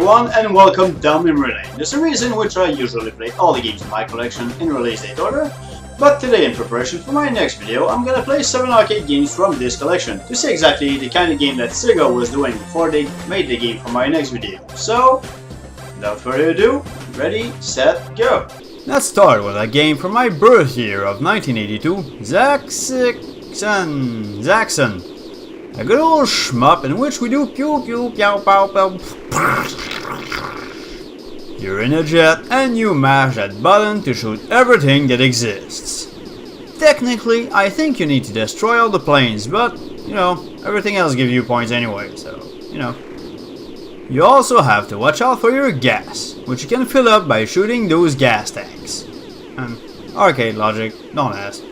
everyone, and welcome down memory lane. The series in which I usually play all the games in my collection in release date order, but today in preparation for my next video I'm gonna play 7 arcade games from this collection to see exactly the kind of game that Sega was doing before they made the game for my next video. So, without further ado, ready, set, go! Let's start with a game from my birth year of 1982, Zaxxon. A good old shmup in which we do pew pew pow pow pow. You're in a jet and you mash that button to shoot everything that exists. Technically, I think you need to destroy all the planes, but, you know, everything else gives you points anyway, so, you know. You also have to watch out for your gas, which you can fill up by shooting those gas tanks. Arcade logic, don't ask.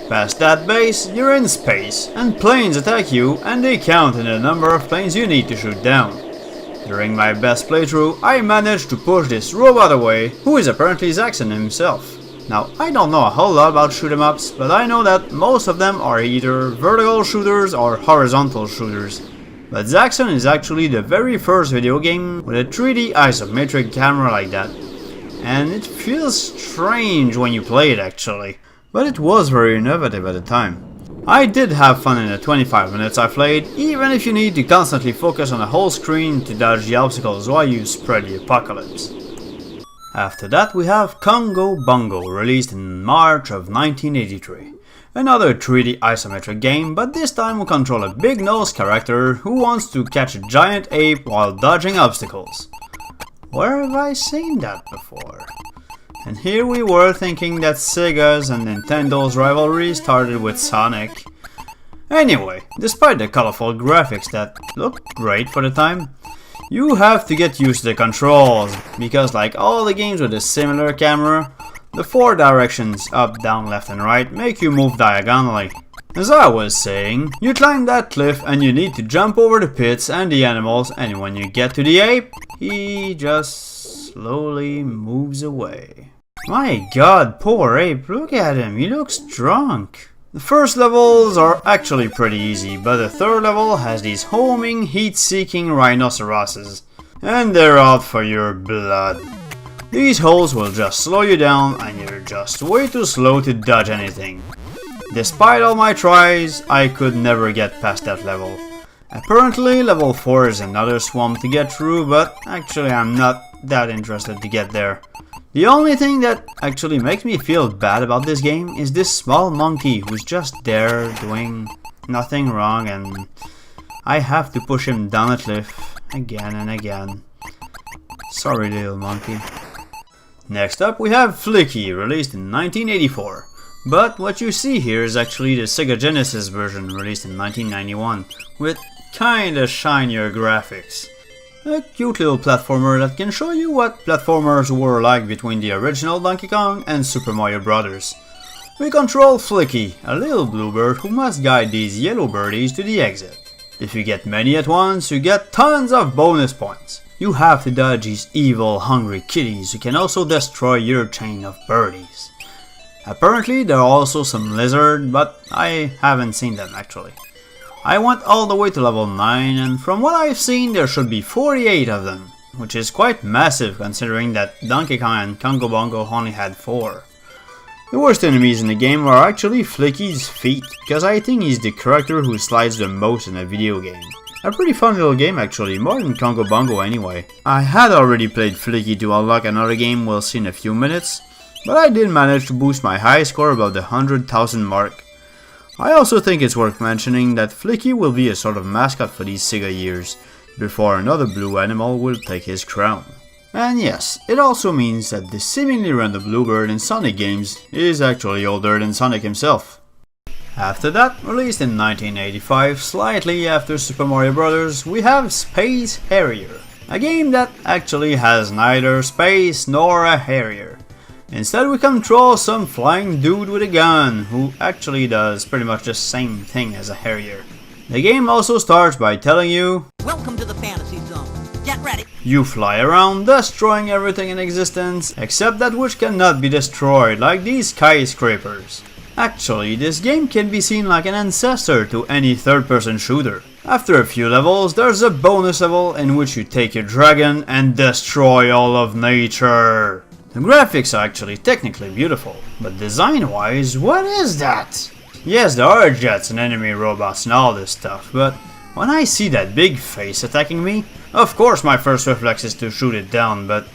Past that base, you're in space, and planes attack you, and they count in the number of planes you need to shoot down. During my best playthrough, I managed to push this robot away, who is apparently Zaxxon himself. Now, I don't know a whole lot about shoot 'em ups, but I know that most of them are either vertical shooters or horizontal shooters. But Zaxxon is actually the very first video game with a 3D isometric camera like that. And it feels strange when you play it actually. But it was very innovative at the time. I did have fun in the 25 minutes I played, even if you need to constantly focus on the whole screen to dodge the obstacles while you spread the apocalypse. After that we have Congo Bongo, released in March of 1983. Another 3D isometric game, but this time we control a big-nosed character who wants to catch a giant ape while dodging obstacles. Where have I seen that before? And here we were thinking that Sega's and Nintendo's rivalry started with Sonic. Anyway, despite the colorful graphics that look great for the time, you have to get used to the controls, because like all the games with a similar camera, the 4 directions up, down, left and right make you move diagonally. As I was saying, you climb that cliff and you need to jump over the pits and the animals, and when you get to the ape, he just slowly moves away. My god, poor ape, look at him, he looks drunk. The first levels are actually pretty easy, but the third level has these homing, heat-seeking rhinoceroses, and they're out for your blood. These holes will just slow you down and you're just way too slow to dodge anything. Despite all my tries, I could never get past that level. Apparently level 4 is another swamp to get through, but actually I'm not that interested to get there. The only thing that actually makes me feel bad about this game is this small monkey who's just there doing nothing wrong, and I have to push him down a cliff again and again. Sorry, little monkey. Next up we have Flicky, released in 1984. But what you see here is actually the Sega Genesis version, released in 1991, with kinda shinier graphics. A cute little platformer that can show you what platformers were like between the original Donkey Kong and Super Mario Bros. We control Flicky, a little bluebird who must guide these yellow birdies to the exit. If you get many at once, you get tons of bonus points. You have to dodge these evil, hungry kitties who can also destroy your chain of birdies. Apparently there are also some lizards, but I haven't seen them actually. I went all the way to level 9, and from what I've seen there should be 48 of them, which is quite massive considering that Donkey Kong and Congo Bongo only had 4. The worst enemies in the game are actually Flicky's feet, because I think he's the character who slides the most in a video game. A pretty fun little game actually, more than Congo Bongo anyway. I had already played Flicky to unlock another game we'll see in a few minutes, but I did manage to boost my high score above the 100,000 mark. I also think it's worth mentioning that Flicky will be a sort of mascot for these Sega years, before another blue animal will take his crown. And yes, it also means that the seemingly random bluebird in Sonic games is actually older than Sonic himself. After that, released in 1985, slightly after Super Mario Bros., we have Space Harrier, a game that actually has neither space nor a Harrier. Instead we control some flying dude with a gun, who actually does pretty much the same thing as a Harrier. The game also starts by telling you, "Welcome to the fantasy zone. Get ready." You fly around, destroying everything in existence, except that which cannot be destroyed, like these skyscrapers. Actually, this game can be seen like an ancestor to any third-person shooter. After a few levels, there's a bonus level in which you take your dragon and destroy all of nature. The graphics are actually technically beautiful, but design-wise, what is that? Yes, there are jets and enemy robots and all this stuff, but when I see that big face attacking me, of course my first reflex is to shoot it down, but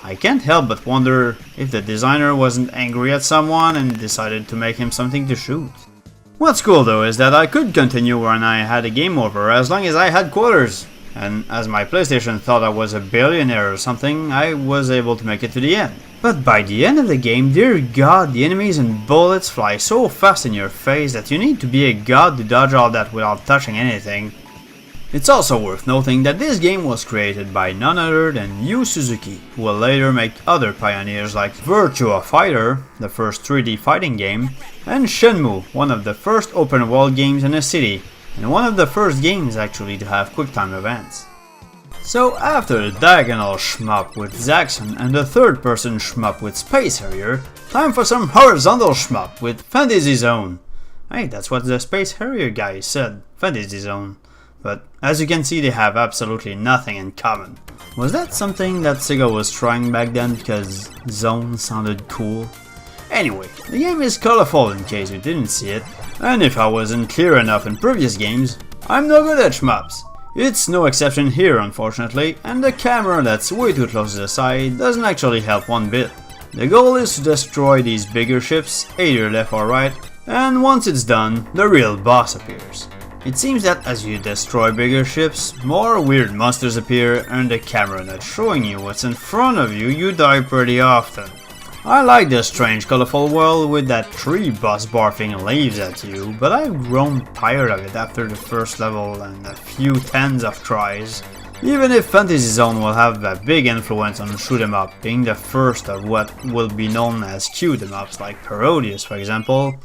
I can't help but wonder if the designer wasn't angry at someone and decided to make him something to shoot. What's cool though is that I could continue when I had a game over as long as I had quarters. And as my PlayStation thought I was a billionaire or something, I was able to make it to the end. But by the end of the game, dear god, the enemies and bullets fly so fast in your face that you need to be a god to dodge all that without touching anything. It's also worth noting that this game was created by none other than Yu Suzuki, who will later make other pioneers like Virtua Fighter, the first 3D fighting game, and Shenmue, one of the first open world games in a city, and one of the first games actually to have QuickTime events. So after the diagonal shmup with Zaxxon and the third person shmup with Space Harrier, time for some horizontal shmup with Fantasy Zone. Hey, that's what the Space Harrier guy said, Fantasy Zone. But as you can see, they have absolutely nothing in common. Was that something that Sega was trying back then because Zone sounded cool? Anyway, the game is colorful in case you didn't see it, and if I wasn't clear enough in previous games, I'm no good at shmups. It's no exception here unfortunately, and the camera that's way too close to the side doesn't actually help one bit. The goal is to destroy these bigger ships, either left or right, and once it's done, the real boss appears. It seems that as you destroy bigger ships, more weird monsters appear, and the camera that's showing you what's in front of you, you die pretty often. I like this strange colorful world with that tree boss barfing leaves at you, but I've grown tired of it after the first level and a few tens of tries. Even if Fantasy Zone will have a big influence on shoot 'em up, being the first of what will be known as cute 'em ups like Parodius for example,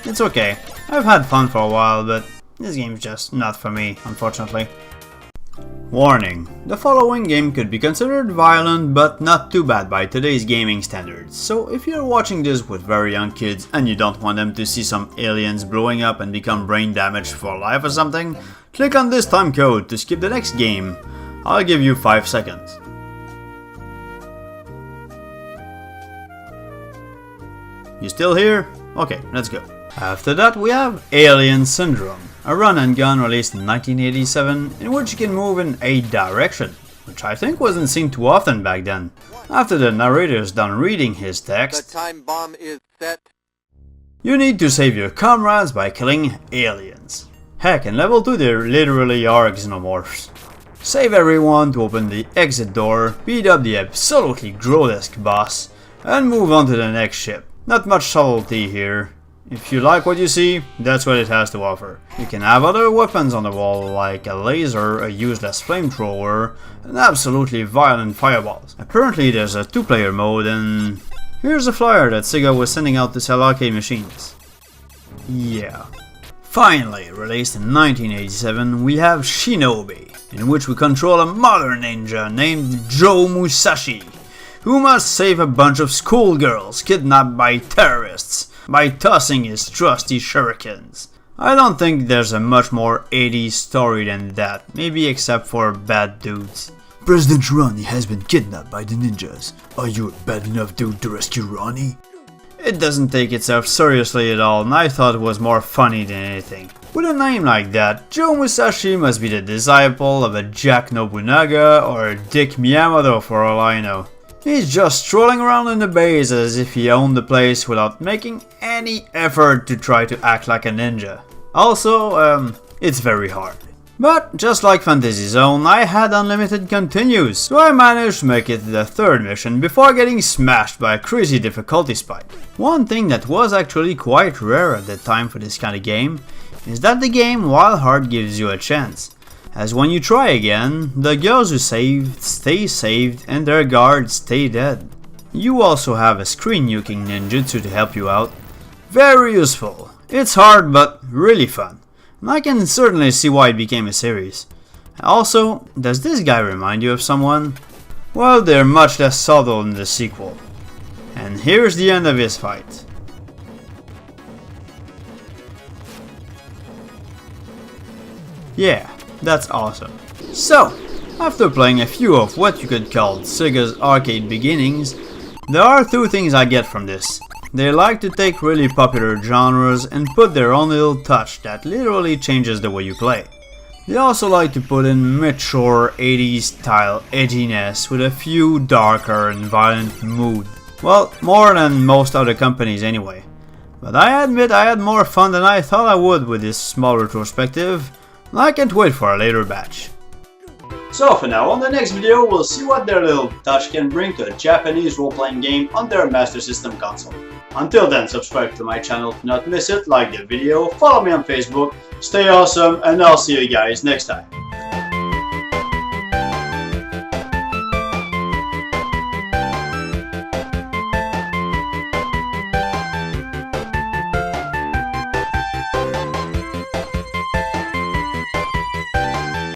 it's okay. I've had fun for a while, but this game's just not for me, unfortunately. Warning: the following game could be considered violent, but not too bad by today's gaming standards, so if you're watching this with very young kids and you don't want them to see some aliens blowing up and become brain damaged for life or something, click on this time code to skip the next game. I'll give you 5 seconds. You still here? Okay, let's go. After that we have Alien Syndrome, a run and gun released in 1987 in which you can move in a direction, which I think wasn't seen too often back then. After the narrator's done reading his text, The time bomb is set. you need to save your comrades by killing aliens. Heck, in level 2 there literally are xenomorphs. Save everyone to open the exit door, beat up the absolutely grotesque boss, and move on to the next ship. Not much subtlety here. If you like what you see, that's what it has to offer. You can have other weapons on the wall like a laser, a useless flamethrower, and absolutely violent fireballs. Apparently there's a 2-player mode and here's a flyer that Sega was sending out to sell arcade machines. Yeah. Finally, released in 1987, we have Shinobi, in which we control a modern ninja named Joe Musashi, who must save a bunch of schoolgirls kidnapped by terrorists by tossing his trusty shurikens. I don't think there's a much more 80s story than that, maybe except for bad dudes. President Ronnie has been kidnapped by the ninjas. Are you a bad enough dude to rescue Ronnie? It doesn't take itself seriously at all, and I thought it was more funny than anything. With a name like that, Joe Musashi must be the disciple of a Jack Nobunaga or a Dick Miyamoto for all I know. He's just strolling around in the base as if he owned the place without making any effort to try to act like a ninja. Also, it's very hard. But just like Fantasy Zone, I had unlimited continues, so I managed to make it to the 3rd mission before getting smashed by a crazy difficulty spike. One thing that was actually quite rare at the time for this kind of game is that the game, while hard, gives you a chance. As when you try again, the girls who saved stay saved and their guards stay dead. You also have a screen nuking ninjutsu to help you out. Very useful. It's hard but really fun. And I can certainly see why it became a series. Also, does this guy remind you of someone? Well, they're much less subtle in the sequel. And here's the end of his fight. Yeah, that's awesome. So, after playing a few of what you could call Sega's arcade beginnings, there are two things I get from this. They like to take really popular genres and put their own little touch that literally changes the way you play. They also like to put in mature 80s style edginess with a few darker and violent mood. Well, more than most other companies anyway. But I admit I had more fun than I thought I would with this small retrospective, and I can't wait for a later batch. So for now, on the next video, we'll see what their little touch can bring to a Japanese role-playing game on their Master System console. Until then, subscribe to my channel to not miss it, like the video, follow me on Facebook, stay awesome, and I'll see you guys next time.